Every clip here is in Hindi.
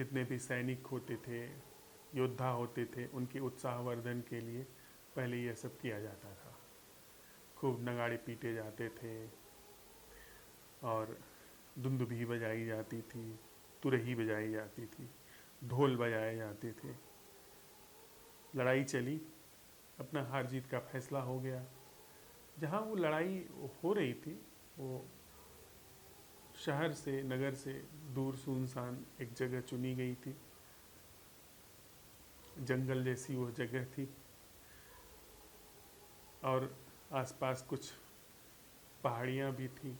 जितने भी सैनिक होते थे, योद्धा होते थे, उनके उत्साहवर्धन के लिए पहले यह सब किया जाता था। खूब नगाड़े पीटे जाते थे और दुंदुभी बजाई जाती थी, तुरही बजाई जाती थी, ढोल बजाए जाते थे। लड़ाई चली, अपना हार जीत का फैसला हो गया। जहाँ वो लड़ाई हो रही थी वो शहर से, नगर से दूर सुनसान एक जगह चुनी गई थी। जंगल जैसी वो जगह थी और आसपास कुछ पहाड़ियाँ भी थी।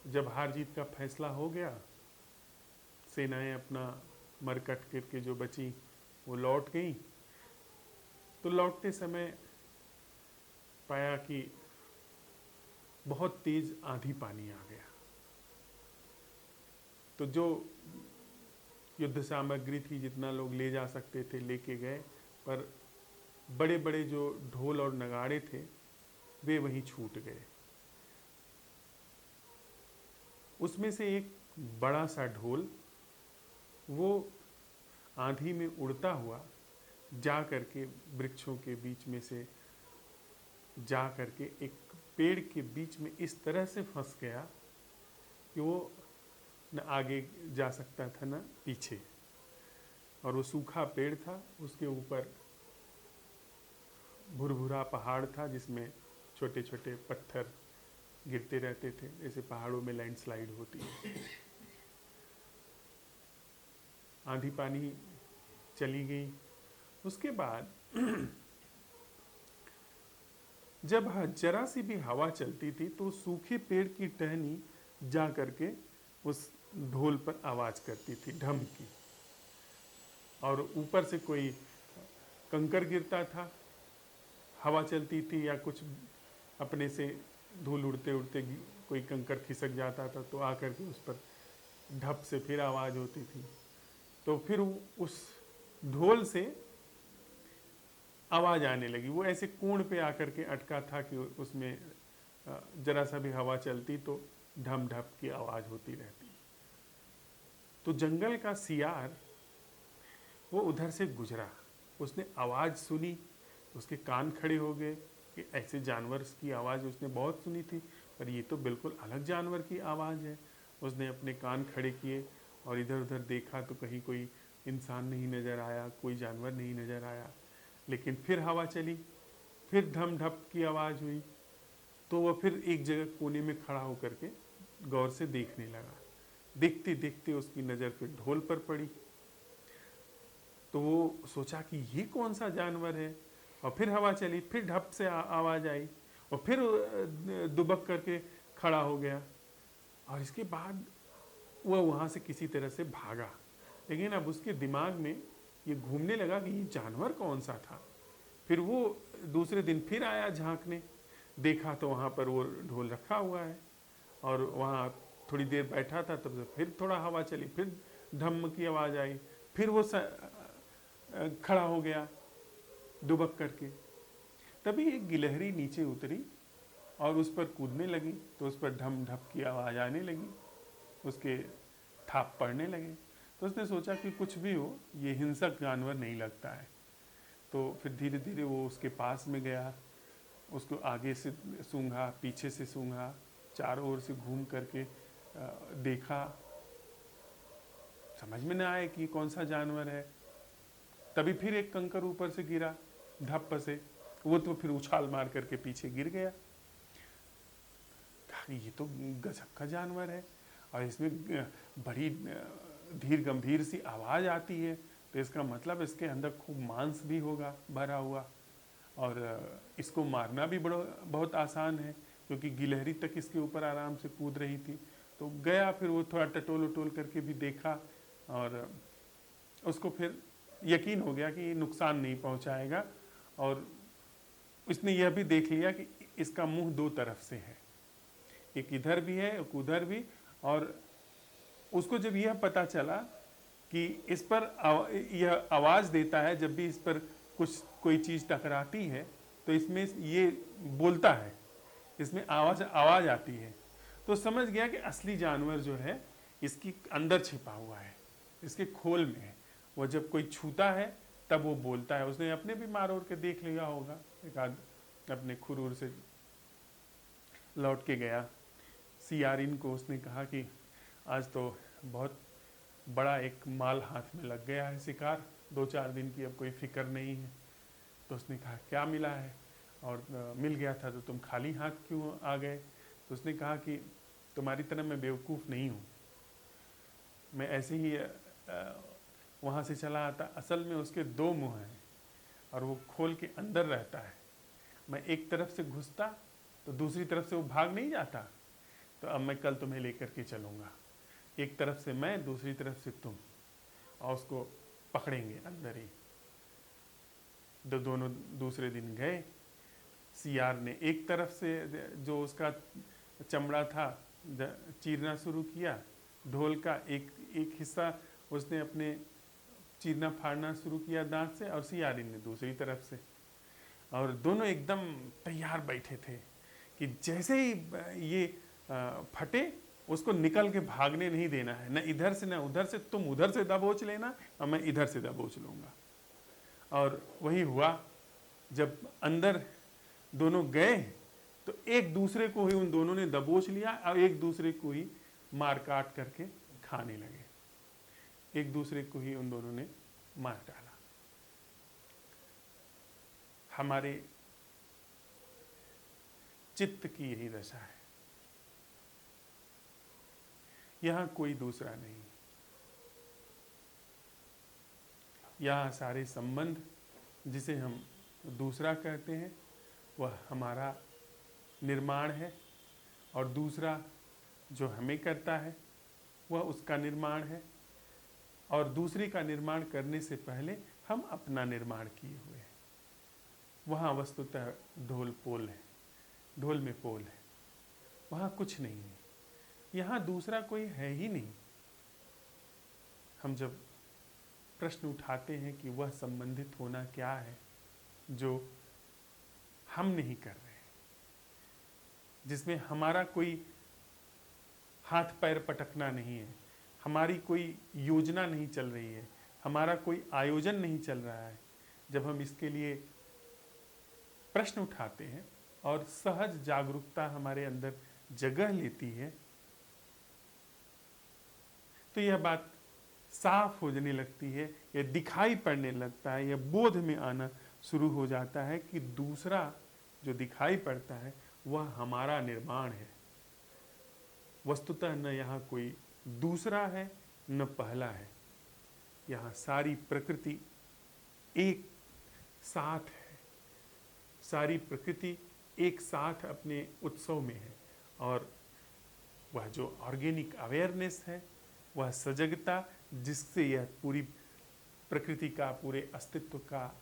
जब हार जीत का फैसला हो गया, सेनाएं अपना मरकट करके जो बची वो लौट गई। तो लौटते समय पाया कि बहुत तेज आंधी पानी आ गया। तो जो युद्ध सामग्री थी, जितना लोग ले जा सकते थे लेके गए, पर बड़े बड़े जो ढोल और नगाड़े थे वे वहीं छूट गए। उसमें से एक बड़ा सा ढोल वो आंधी में उड़ता हुआ जा करके वृक्षों के बीच में से जा करके एक पेड़ के बीच में इस तरह से फंस गया कि वो न आगे जा सकता था न पीछे। और वो सूखा पेड़ था, उसके ऊपर भुरभुरा पहाड़ था जिसमें छोटे छोटे पत्थर गिरते रहते थे, जैसे पहाड़ों में लैंडस्लाइड होती है। आंधी पानी चली गई। उसके बाद जब जरा सी भी हवा चलती थी तो सूखे पेड़ की टहनी जा करके उस ढोल पर आवाज करती थी, ढम की। और ऊपर से कोई कंकर गिरता था, हवा चलती थी, या कुछ अपने से धूल उड़ते उड़ते कोई कंकर खिसक जाता था तो आकर के उस पर ढप से फिर आवाज होती थी। तो फिर उस ढोल से आवाज आने लगी। वो ऐसे कोण पे आकर के अटका था कि उसमें जरा सा भी हवा चलती तो ढम ढप की आवाज होती रहती। तो जंगल का सियार वो उधर से गुजरा, उसने आवाज सुनी, उसके कान खड़े हो गए कि ऐसे जानवर की आवाज उसने बहुत सुनी थी, पर ये तो बिल्कुल अलग जानवर की आवाज है। उसने अपने कान खड़े किए और इधर उधर देखा तो कहीं कोई इंसान नहीं नजर आया, कोई जानवर नहीं नजर आया। लेकिन फिर हवा चली, फिर धम ढप की आवाज हुई। तो वह फिर एक जगह कोने में खड़ा होकर के गौर से देखने लगा। देखते देखते उसकी नजर फिर ढोल पर पड़ी। तो वो सोचा कि ये कौन सा जानवर है। और फिर हवा चली, फिर ढप से आवाज आई और फिर दुबक करके खड़ा हो गया। और इसके बाद वह वहां से किसी तरह से भागा। लेकिन अब उसके दिमाग में ये घूमने लगा कि ये जानवर कौन सा था। फिर वो दूसरे दिन फिर आया झांकने, देखा तो वहां पर वो ढोल रखा हुआ है और वहां थोड़ी देर बैठा था। तब फिर थोड़ा हवा चली, फिर ढम की आवाज आई, फिर वो खड़ा हो गया दुबक करके। तभी एक गिलहरी नीचे उतरी और उस पर कूदने लगी। तो उस पर ढम ढप की आवाज आने लगी, उसके थाप पड़ने लगे। तो उसने सोचा कि कुछ भी हो, ये हिंसक जानवर नहीं लगता है। तो फिर धीरे धीरे वो उसके पास में गया, उसको आगे से सूंघा, पीछे से सूंघा, चारों ओर से घूम करके देखा। समझ में ना आए कि कौन सा जानवर है। तभी फिर एक कंकर ऊपर से गिरा धप से, वो तो फिर उछाल मार करके पीछे गिर गया। कहा ये तो गजब का जानवर है और इसमें बड़ी धीर गंभीर सी आवाज आती है, तो इसका मतलब इसके अंदर खूब मांस भी होगा भरा हुआ। और इसको मारना भी बहुत आसान है, क्योंकि गिलहरी तक इसके ऊपर आराम से कूद रही थी। तो गया, फिर वो थोड़ा टटोल उटोल करके भी देखा और उसको फिर यकीन हो गया कि ये नुकसान नहीं पहुंचाएगा। और इसने यह भी देख लिया कि इसका मुंह दो तरफ से है, एक इधर भी है एक उधर भी। और उसको जब यह पता चला कि इस पर यह आवाज देता है, जब भी इस पर कोई चीज टकराती है तो इसमें ये बोलता है, इसमें आवाज आती है, तो समझ गया कि असली जानवर जो है इसकी अंदर छिपा हुआ है, इसके खोल में है। वो जब कोई छूता है तब वो बोलता है। उसने अपने भी मार ओर के देख लिया होगा, एक आध अपने खुरूर से लौट के गया। सियारिन को उसने कहा कि आज तो बहुत बड़ा एक माल हाथ में लग गया है, शिकार 2-4 दिन की अब कोई फिक्र नहीं है। तो उसने कहा क्या मिला है, और मिल गया था तो तुम खाली हाथ क्यों आ गए। तो उसने कहा कि तुम्हारी तरह मैं बेवकूफ़ नहीं हूँ, मैं ऐसे ही वहाँ से चला आता। असल में उसके 2 मुंह हैं और वो खोल के अंदर रहता है। मैं एक तरफ से घुसता तो दूसरी तरफ से वो भाग नहीं जाता। तो अब मैं कल तुम्हें लेकर के चलूँगा, एक तरफ से मैं, दूसरी तरफ से तुम, और उसको पकड़ेंगे अंदर ही। तो दोनों दूसरे दिन गए। सियार ने एक तरफ से जो उसका चमड़ा था चीरना शुरू किया, ढोल का एक हिस्सा उसने अपने चीरना फाड़ना शुरू किया दांत से, और सियारिन ने दूसरी तरफ से। और दोनों एकदम तैयार बैठे थे कि जैसे ही ये फटे उसको निकल के भागने नहीं देना है, न इधर से न उधर से। तुम उधर से दबोच लेना और मैं इधर से दबोच लूँगा। और वही हुआ। जब अंदर दोनों गए तो एक दूसरे को ही उन दोनों ने दबोच लिया और एक दूसरे को ही मार काट करके खाने लगे। एक दूसरे को ही उन दोनों ने मार डाला। हमारे चित्त की यही दशा है, यहां कोई दूसरा नहीं। यहां सारे संबंध जिसे हम दूसरा कहते हैं वह हमारा निर्माण है, और दूसरा जो हमें करता है वह उसका निर्माण है। और दूसरे का निर्माण करने से पहले हम अपना निर्माण किए हुए हैं। वहाँ वस्तुतः ढोल पोल है, ढोल में पोल है, वहाँ कुछ नहीं है। यहाँ दूसरा कोई है ही नहीं। हम जब प्रश्न उठाते हैं कि वह संबंधित होना क्या है जो हम नहीं कर रहे, जिसमें हमारा कोई हाथ पैर पटकना नहीं है, हमारी कोई योजना नहीं चल रही है, हमारा कोई आयोजन नहीं चल रहा है, जब हम इसके लिए प्रश्न उठाते हैं और सहज जागरूकता हमारे अंदर जगह लेती है, तो यह बात साफ हो जाने लगती है, यह दिखाई पड़ने लगता है, यह बोध में आना शुरू हो जाता है कि दूसरा जो दिखाई पड़ता है वह हमारा निर्माण है। वस्तुतः न यहाँ कोई दूसरा है न पहला है। यहाँ सारी प्रकृति एक साथ है, सारी प्रकृति एक साथ अपने उत्सव में है। और वह जो ऑर्गेनिक अवेयरनेस है, वह सजगता जिससे यह पूरी प्रकृति का, पूरे अस्तित्व का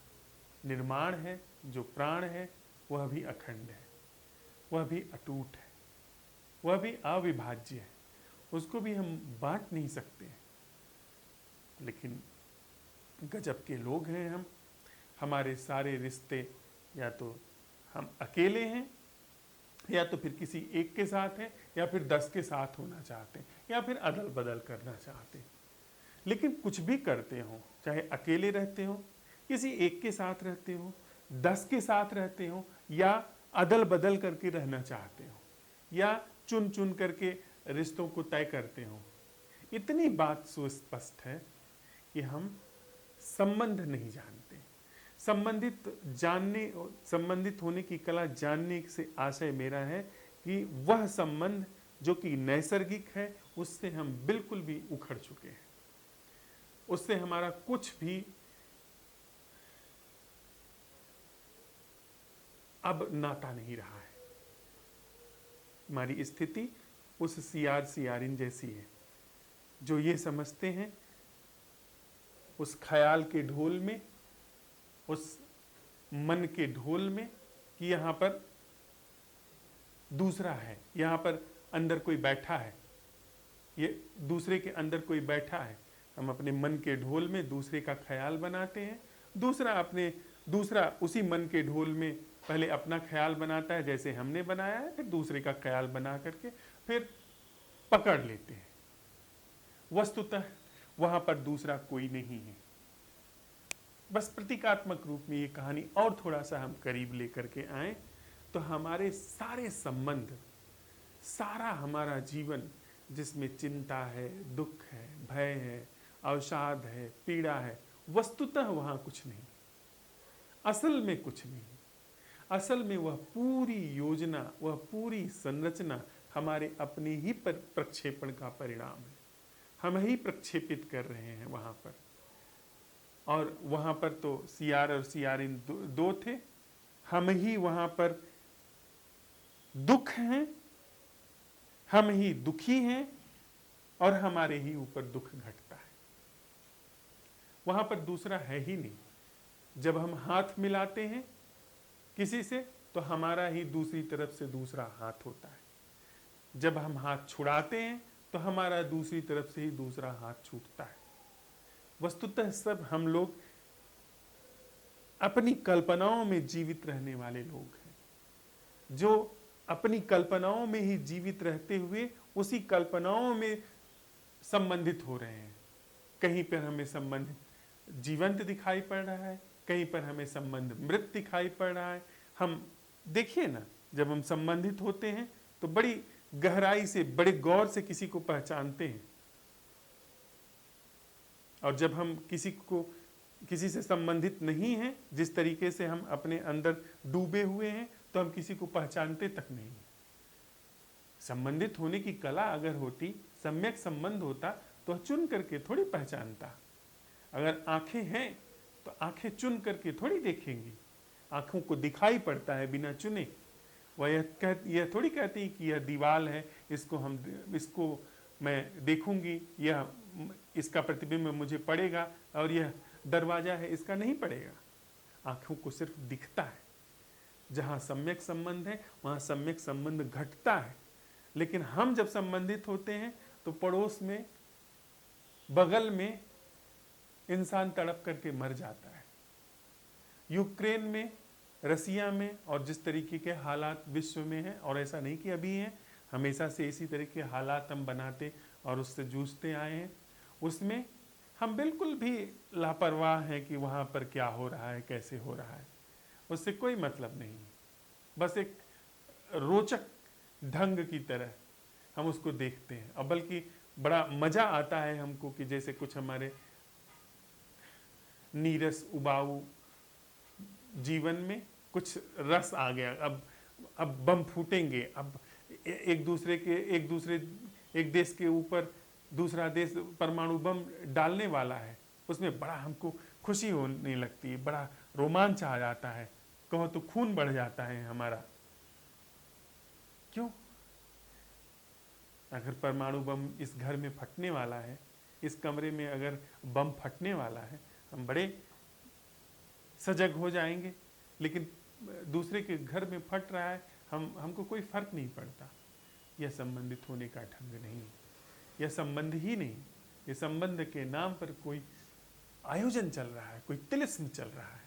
निर्माण है, जो प्राण है, वह भी अखंड है, वह भी अटूट है, वह भी अविभाज्य है। उसको भी हम बांट नहीं सकते। लेकिन गजब के लोग हैं हम। हमारे सारे रिश्ते या तो हम अकेले हैं, या तो फिर किसी एक के साथ हैं, या फिर 10 के साथ होना चाहते हैं, या फिर अदल बदल करना चाहते हैं। लेकिन कुछ भी करते हो, चाहे अकेले रहते हो, किसी एक के साथ रहते हो, 10 के साथ रहते हो, या अदल बदल करके रहना चाहते हो, या चुन चुन करके रिश्तों को तय करते हो, इतनी बात सुस्पष्ट है कि हम संबंध नहीं जानते। संबंधित होने की कला जानने से आशय मेरा है कि वह संबंध जो कि नैसर्गिक है, उससे हम बिल्कुल भी उखड़ चुके हैं। उससे हमारा कुछ भी अब नाता नहीं रहा है। हमारी स्थिति उस सियारिन जैसी है जो ये समझते हैं उस ख्याल के ढोल में, उस मन के ढोल में, कि यहाँ पर दूसरा है, यहाँ पर अंदर कोई बैठा है, ये दूसरे के अंदर कोई बैठा है। हम अपने मन के ढोल में दूसरे का ख्याल बनाते हैं, दूसरा उसी मन के ढोल में पहले अपना ख्याल बनाता है जैसे हमने बनाया है, फिर दूसरे का ख्याल बना करके फिर पकड़ लेते हैं। वस्तुतः वहां पर दूसरा कोई नहीं है। बस प्रतीकात्मक रूप में ये कहानी और थोड़ा सा हम करीब लेकर के आए तो हमारे सारे संबंध, सारा हमारा जीवन जिसमें चिंता है, दुख है, भय है, अवसाद है, पीड़ा है, वस्तुतः वहां कुछ नहीं, असल में कुछ नहीं। असल में वह पूरी योजना, वह पूरी संरचना हमारे अपने ही प्रक्षेपण का परिणाम है। हम ही प्रक्षेपित कर रहे हैं वहां पर। और वहां पर तो सियार और सियारिन दो थे, हम ही वहां पर दुख हैं, हम ही दुखी हैं और हमारे ही ऊपर दुख घटता है। वहां पर दूसरा है ही नहीं। जब हम हाथ मिलाते हैं किसी से तो हमारा ही दूसरी तरफ से दूसरा हाथ होता है। जब हम हाथ छुड़ाते हैं तो हमारा दूसरी तरफ से ही दूसरा हाथ छूटता है। वस्तुतः सब हम लोग अपनी कल्पनाओं में जीवित रहने वाले लोग हैं, जो अपनी कल्पनाओं में ही जीवित रहते हुए उसी कल्पनाओं में संबंधित हो रहे हैं। कहीं पर हमें संबंध जीवंत दिखाई पड़ रहा है, कहीं पर हमें संबंध मृत दिखाई पड़ रहा है। हम देखिए ना, जब हम संबंधित होते हैं तो बड़ी गहराई से, बड़े गौर से किसी को पहचानते हैं, और जब हम किसी से संबंधित नहीं हैं, जिस तरीके से हम अपने अंदर डूबे हुए हैं, तो हम किसी को पहचानते तक नहीं। संबंधित होने की कला अगर होती, सम्यक संबंध होता, तो चुन करके थोड़ी पहचानता। अगर आंखें हैं तो आंखें चुन करके थोड़ी देखेंगी। आंखों को दिखाई पड़ता है बिना चुने। वह यह थोड़ी कहती कि यह दीवार है, इसको मैं देखूंगी, यह इसका प्रतिबिंब मुझे पड़ेगा, और यह दरवाजा है, इसका नहीं पड़ेगा। आंखों को सिर्फ दिखता है। जहां सम्यक संबंध है वहां सम्यक संबंध घटता है। लेकिन हम जब संबंधित होते हैं तो पड़ोस में, बगल में इंसान तड़प करके मर जाता है। यूक्रेन में, रसिया में, और जिस तरीके के हालात विश्व में हैं, और ऐसा नहीं कि अभी हैं, हमेशा से इसी तरह के हालात हम बनाते और उससे जूझते आए हैं, उसमें हम बिल्कुल भी लापरवाह हैं कि वहाँ पर क्या हो रहा है, कैसे हो रहा है, उससे कोई मतलब नहीं। बस एक रोचक ढंग की तरह हम उसको देखते हैं, और बल्कि बड़ा मजा आता है हमको कि जैसे कुछ हमारे नीरस उबाऊ जीवन में कुछ रस आ गया। अब बम फूटेंगे, अब एक देश के ऊपर दूसरा देश परमाणु बम डालने वाला है। उसमें बड़ा हमको खुशी होने लगती है, बड़ा रोमांच आ जाता है, कहो तो खून बढ़ जाता है हमारा। क्यों? अगर परमाणु बम इस घर में फटने वाला है, इस कमरे में अगर बम फटने वाला है, हम बड़े सजग हो जाएंगे। लेकिन दूसरे के घर में फट रहा है, हमको कोई फर्क नहीं पड़ता। यह संबंधित होने का ढंग नहीं, यह संबंध ही नहीं। ये संबंध के नाम पर कोई आयोजन चल रहा है, कोई तिलिस्म चल रहा है,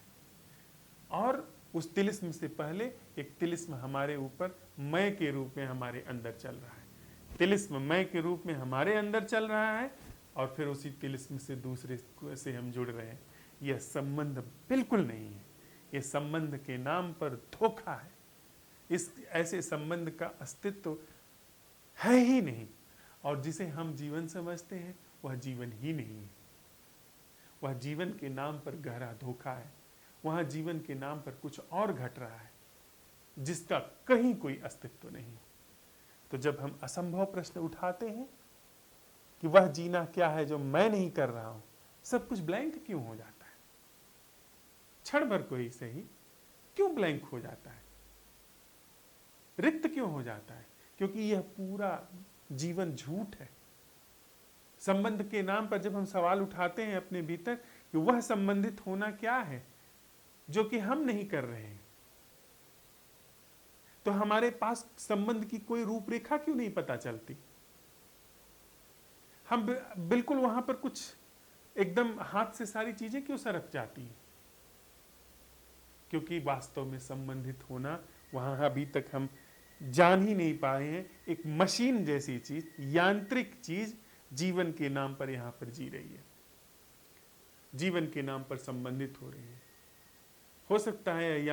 और उस तिलिस्म से पहले एक तिलिस्म हमारे ऊपर मैं के रूप में हमारे अंदर चल रहा है। तिलिस्म मैं के रूप में हमारे अंदर चल रहा है, और फिर उसी तिलिस्म से दूसरे से हम जुड़ रहे हैं। यह संबंध बिल्कुल नहीं है, यह संबंध के नाम पर धोखा है। इस ऐसे संबंध का अस्तित्व है ही नहीं, और जिसे हम जीवन समझते हैं वह जीवन ही नहीं है। वह जीवन के नाम पर गहरा धोखा है। वहाँ जीवन के नाम पर कुछ और घट रहा है जिसका कहीं कोई अस्तित्व नहीं। तो जब हम असंभव प्रश्न उठाते हैं कि वह जीना क्या है जो मैं नहीं कर रहा हूं, सब कुछ ब्लैंक क्यों हो जाता है? क्षण भर को ही सही क्यों ब्लैंक हो जाता है, रिक्त क्यों हो जाता है? क्योंकि यह पूरा जीवन झूठ है। संबंध के नाम पर जब हम सवाल उठाते हैं अपने भीतर कि वह संबंधित होना क्या है जो कि हम नहीं कर रहे हैं, तो हमारे पास संबंध की कोई रूपरेखा क्यों नहीं पता चलती? हम बिल्कुल वहां पर कुछ एकदम हाथ से सारी चीजें क्यों सरक जाती हैं? क्योंकि वास्तव में संबंधित होना वहां अभी तक हम जान ही नहीं पाए हैं। एक मशीन जैसी चीज, यांत्रिक चीज, जीवन के नाम पर यहाँ पर जी रही है, जीवन के नाम पर संबंधित हो रही है। हो सकता है यह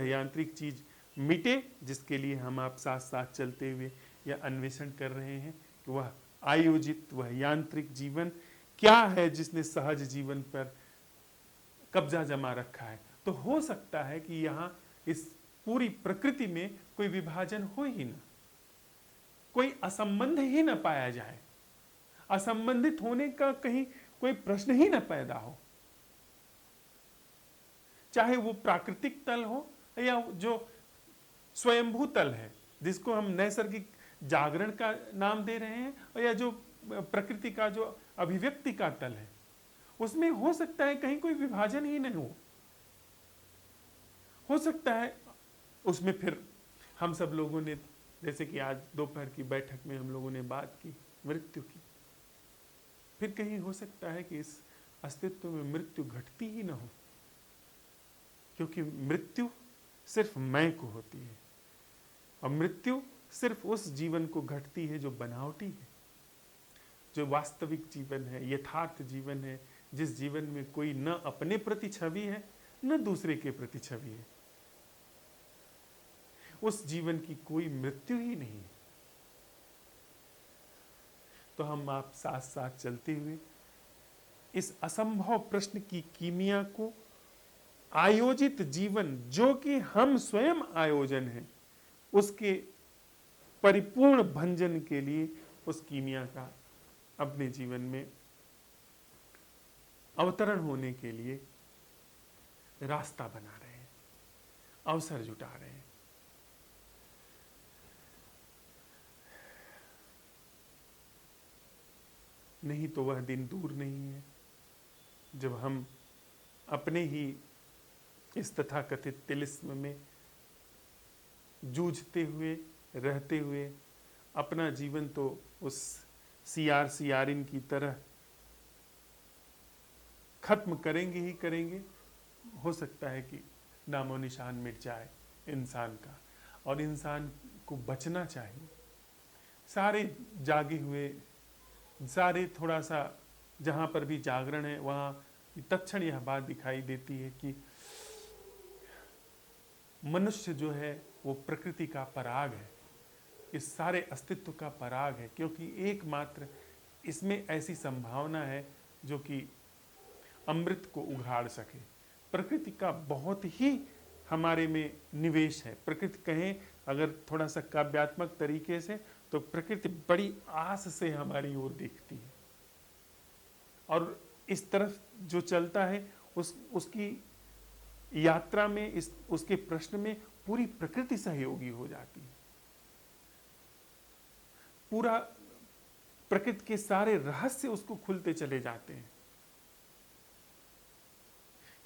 यांत्रिक चीज मिटे, जिसके लिए हम आप साथ साथ चलते हुए यह अन्वेषण कर रहे हैं कि वह आयोजित, वह यांत्रिक जीवन क्या है जिसने सहज जीवन पर कब्जा जमा रखा है। तो हो सकता है कि यहाँ इस पूरी प्रकृति में कोई विभाजन हो ही ना, कोई असंबंध ही न पाया जाए, असंबंधित होने का कहीं कोई प्रश्न ही न पैदा हो, चाहे वो प्राकृतिक तल हो या जो स्वयंभू तल है जिसको हम नैसर्गिक जागरण का नाम दे रहे हैं, या जो प्रकृति का जो अभिव्यक्ति का तल है, उसमें हो सकता है कहीं कोई विभाजन ही नहीं हो सकता है उसमें फिर हम सब लोगों ने, जैसे कि आज दोपहर की बैठक में हम लोगों ने बात की मृत्यु की, फिर कहीं हो सकता है कि इस अस्तित्व में मृत्यु घटती ही ना हो, क्योंकि मृत्यु सिर्फ मैं को होती है, और मृत्यु सिर्फ उस जीवन को घटती है जो बनावटी है, जो वास्तविक जीवन है, यथार्थ जीवन है, जिस जीवन में कोई न अपने प्रति छवि है न दूसरे के प्रति छवि है। उस जीवन की कोई मृत्यु ही नहीं है। तो हम आप साथ साथ चलते हुए इस असंभव प्रश्न की कीमिया को, आयोजित जीवन जो कि हम स्वयं आयोजन हैं, उसके परिपूर्ण भंजन के लिए उस कीमिया का अपने जीवन में अवतरण होने के लिए रास्ता बना रहे हैं, अवसर जुटा रहे हैं। नहीं तो वह दिन दूर नहीं है जब हम अपने ही इस तथाकथित तिलिस्म में जूझते हुए रहते हुए अपना जीवन तो उस सियारिन की तरह खत्म करेंगे ही करेंगे। हो सकता है कि नामो निशान मिट जाए इंसान का, और इंसान को बचना चाहिए। सारे जागे हुए, सारे थोड़ा सा जहाँ पर भी जागरण है वहाँ तत्क्षण यह बात दिखाई देती है कि मनुष्य जो है वो प्रकृति का पराग है, इस सारे अस्तित्व का पराग है, क्योंकि एकमात्र इसमें ऐसी संभावना है जो कि अमृत को उघाड़ सके। प्रकृति का बहुत ही हमारे में निवेश है। प्रकृति कहें अगर थोड़ा सा काव्यात्मक तरीके से, तो प्रकृति बड़ी आस से हमारी ओर देखती है, और इस तरफ जो चलता है उसकी यात्रा में, उसके प्रश्न में पूरी प्रकृति सहयोगी हो जाती है। पूरा प्रकृति के सारे रहस्य उसको खुलते चले जाते हैं,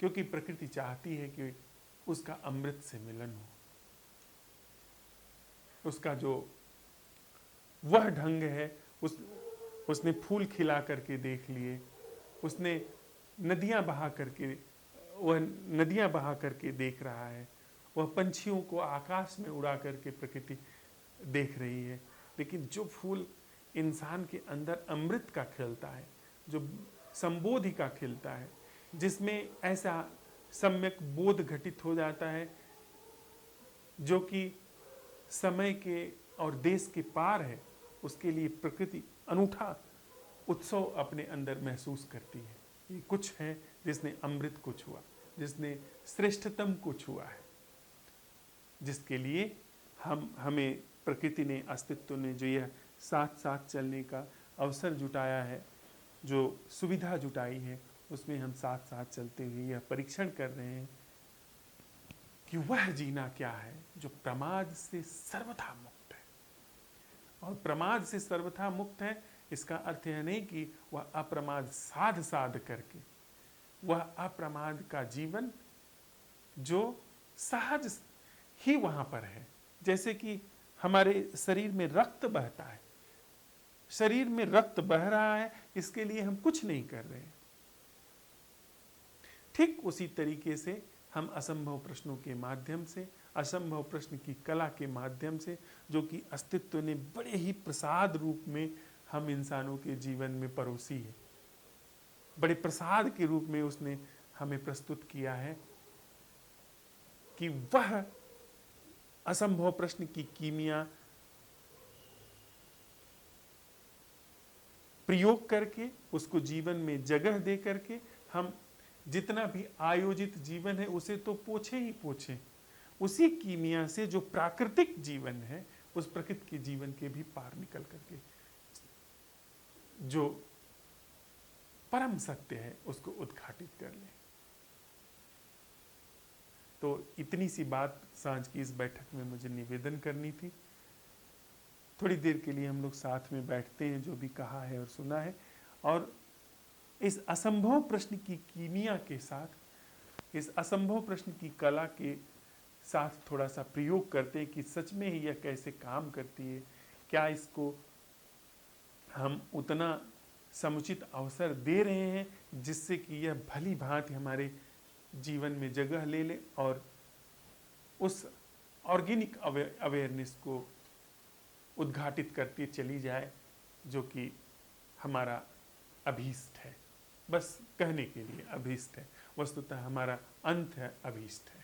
क्योंकि प्रकृति चाहती है कि उसका अमृत से मिलन हो। उसका जो वह ढंग है, उसने फूल खिला करके देख लिए, उसने नदियां बहा करके देख रहा है, वह पंछियों को आकाश में उड़ा करके प्रकृति देख रही है। लेकिन जो फूल इंसान के अंदर अमृत का खिलता है, जो संबोधि का खिलता है, जिसमें ऐसा सम्यक बोध घटित हो जाता है जो कि समय के और देश के पार है, उसके लिए प्रकृति अनूठा उत्सव अपने अंदर महसूस करती है। ये कुछ है जिसने अमृत को छुआ, जिसने श्रेष्ठतम को छुआ है, जिसके लिए हमें प्रकृति ने, अस्तित्व ने जो यह साथ साथ चलने का अवसर जुटाया है, जो सुविधा जुटाई है, उसमें हम साथ साथ चलते हुए यह परीक्षण कर रहे हैं कि वह जीना क्या है जो प्रमाद से सर्वथा मुक्त है। और प्रमाद से सर्वथा मुक्त है, इसका अर्थ यह नहीं कि वह अप्रमाद साध करके, वह अप्रमाद का जीवन जो सहज ही वहां पर है। जैसे कि हमारे शरीर में रक्त बहता है, शरीर में रक्त बह रहा है, इसके लिए हम कुछ नहीं कर रहे। ठीक उसी तरीके से हम असंभव प्रश्नों के माध्यम से, असंभव प्रश्न की कला के माध्यम से, जो कि अस्तित्व ने बड़े ही प्रसाद रूप में हम इंसानों के जीवन में परोसी है। बड़े प्रसाद के रूप में उसने हमें प्रस्तुत किया है कि वह असंभव प्रश्न की कीमिया प्रयोग करके, उसको जीवन में जगह दे करके हम जितना भी आयोजित जीवन है उसे तो पोछे ही पोछे, उसी कीमिया से जो प्राकृतिक जीवन है उस प्रकृति के जीवन के भी पार निकल करके जो परम सत्य है उसको उद्घाटित कर ले। तो इतनी सी बात सांझ की इस बैठक में मुझे निवेदन करनी थी। थोड़ी देर के लिए हम लोग साथ में बैठते हैं, जो भी कहा है और सुना है, और इस असंभव प्रश्न की कीमिया के साथ, इस असंभव प्रश्न की कला के साथ थोड़ा सा प्रयोग करते हैं कि सच में ही यह कैसे काम करती है, क्या इसको हम उतना समुचित अवसर दे रहे हैं जिससे कि यह भली भांति हमारे जीवन में जगह ले ले और उस ऑर्गेनिक अवेयरनेस को उद्घाटित करती चली जाए जो कि हमारा अभीष्ट है। बस कहने के लिए अभीष्ट है, वस्तुतः हमारा अंत है, अभीष्ट है।